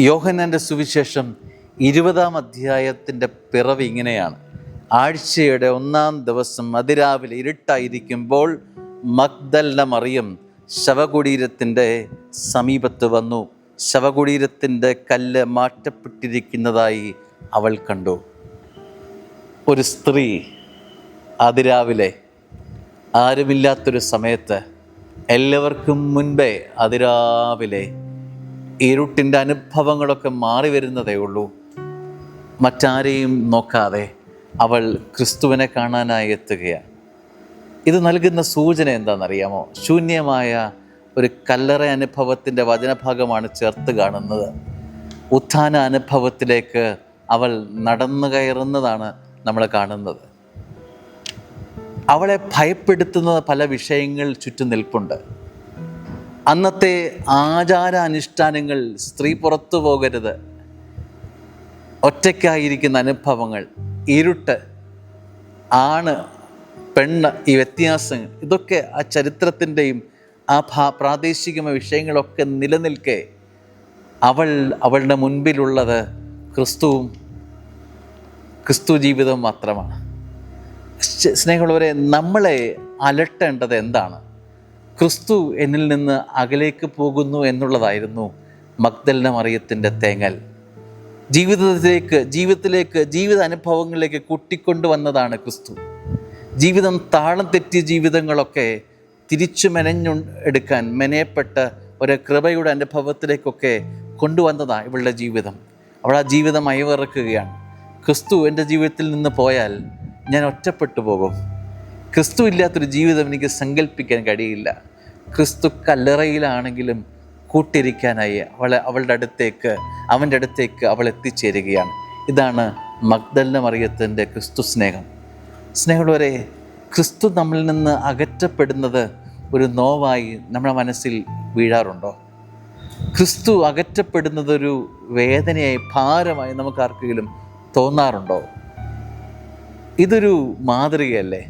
യോഹന്നാൻ്റെ സുവിശേഷം 20-ാം അധ്യായത്തിൻ്റെ പിറവി ഇങ്ങനെയാണ്. ആഴ്ചയുടെ 1-ാം ദിവസം അതിരാവിലെ ഇരുട്ടായിരിക്കുമ്പോൾ മഗ്ദലന മറിയം ശവകുടീരത്തിൻ്റെ സമീപത്ത് വന്നു. ശവകുടീരത്തിൻ്റെ കല്ല് മാറ്റപ്പെട്ടിരിക്കുന്നതായി അവൾ കണ്ടു. ഒരു സ്ത്രീ അതിരാവിലെ, ആരുമില്ലാത്തൊരു സമയത്ത്, എല്ലാവർക്കും മുൻപേ അതിരാവിലെ ഇരുട്ടിൻ്റെ അനുഭവങ്ങളൊക്കെ മാറി വരുന്നതേ ഉള്ളൂ, മറ്റാരെയും നോക്കാതെ അവൾ ക്രിസ്തുവിനെ കാണാനായി എത്തുകയാണ്. ഇത് നൽകുന്ന സൂചന എന്താണെന്നറിയാമോ? ശൂന്യമായ ഒരു കല്ലറ അനുഭവത്തിൻ്റെ വചനഭാഗമാണ് ചേർത്ത് കാണുന്നത്. ഉത്ഥാന അനുഭവത്തിലേക്ക് അവൾ നടന്നു കയറുന്നതാണ് നമ്മൾ കാണുന്നത്. അവളെ ഭയപ്പെടുത്തുന്ന പല വിഷയങ്ങൾ ചുറ്റും നിൽപ്പുണ്ട്. അന്നത്തെ ആചാരാനുഷ്ഠാനങ്ങൾ, സ്ത്രീ പുറത്തു പോകരുത്, ഒറ്റയ്ക്കായിരിക്കുന്ന അനുഭവങ്ങൾ, ഇരുട്ട്, ആണ് പെണ്ണ്, ഈ വ്യത്യാസങ്ങൾ, ഇതൊക്കെ ആ ചരിത്രത്തിൻ്റെയും ആ പ്രാദേശികമായ വിഷയങ്ങളൊക്കെ നിലനിൽക്കെ അവളുടെ മുൻപിലുള്ളത് ക്രിസ്തു ജീവിതം മാത്രമാണ്. സ്നേഹമുള്ളവരെ, നമ്മളെ അലട്ടേണ്ടത് എന്താണ്? ക്രിസ്തു എന്നിൽ നിന്ന് അകലേക്ക് പോകുന്നു എന്നുള്ളതായിരുന്നു മഗ്ദലന മറിയത്തിൻ്റെ തേങ്ങൽ. ജീവിതത്തിലേക്ക് ജീവിത അനുഭവങ്ങളിലേക്ക് കൂട്ടിക്കൊണ്ടുവന്നതാണ് ക്രിസ്തു. ജീവിതം താളം തെറ്റിയ ജീവിതങ്ങളൊക്കെ തിരിച്ചു എടുക്കാൻ മെനയപ്പെട്ട ഒരു കൃപയുടെ അനുഭവത്തിലേക്കൊക്കെ കൊണ്ടുവന്നതാണ് ഇവളുടെ ജീവിതം. അവൾ ആ ജീവിതം അയവിറക്കുകയാണ്. ക്രിസ്തു എൻ്റെ ജീവിതത്തിൽ നിന്ന് പോയാൽ ഞാൻ ഒറ്റപ്പെട്ടു പോകും. ക്രിസ്തു ഇല്ലാത്തൊരു ജീവിതം എനിക്ക് സങ്കല്പിക്കാൻ കഴിയില്ല. ക്രിസ്തു കല്ലറയിലാണെങ്കിലും കൂട്ടിരിക്കാനായി അവൻ്റെ അടുത്തേക്ക് അവൾ എത്തിച്ചേരുകയാണ്. ഇതാണ് മഗ്ദലന മറിയത്തിൻ്റെ ക്രിസ്തു സ്നേഹം. സ്നേഹമുള്ളവരെ, ക്രിസ്തു നമ്മളിൽ നിന്ന് അകറ്റപ്പെടുന്നത് ഒരു നോവായി നമ്മുടെ മനസ്സിൽ വീഴാറുണ്ടോ? ക്രിസ്തു അകറ്റപ്പെടുന്നതൊരു വേദനയായി, ഭാരമായി നമുക്ക് ആർക്കെങ്കിലും തോന്നാറുണ്ടോ? ഇതൊരു മാതൃകയല്ലേ?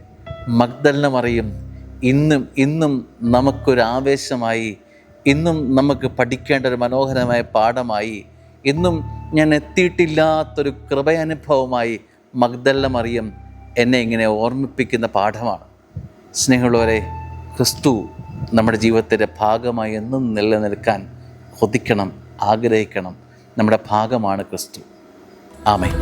മഗ്ദലന മറിയം ഇന്നും നമുക്കൊരു ആവേശമായി, ഇന്നും നമുക്ക് പഠിക്കേണ്ട ഒരു മനോഹരമായ പാഠമായി, ഇന്നും ഞാൻ എത്തിയിട്ടില്ലാത്തൊരു കൃപയനുഭവമായി മഗ്ദലന മറിയം എന്നെ ഇങ്ങനെ ഓർമ്മിപ്പിക്കുന്ന പാഠമാണ്. സ്നേഹമുള്ളവരെ, ക്രിസ്തു നമ്മുടെ ജീവിതത്തിൻ്റെ ഭാഗമായി എന്നും നിലനിൽക്കാൻ കൊതിക്കണം, ആഗ്രഹിക്കണം. നമ്മുടെ ഭാഗമാണ് ക്രിസ്തു. ആമേൻ.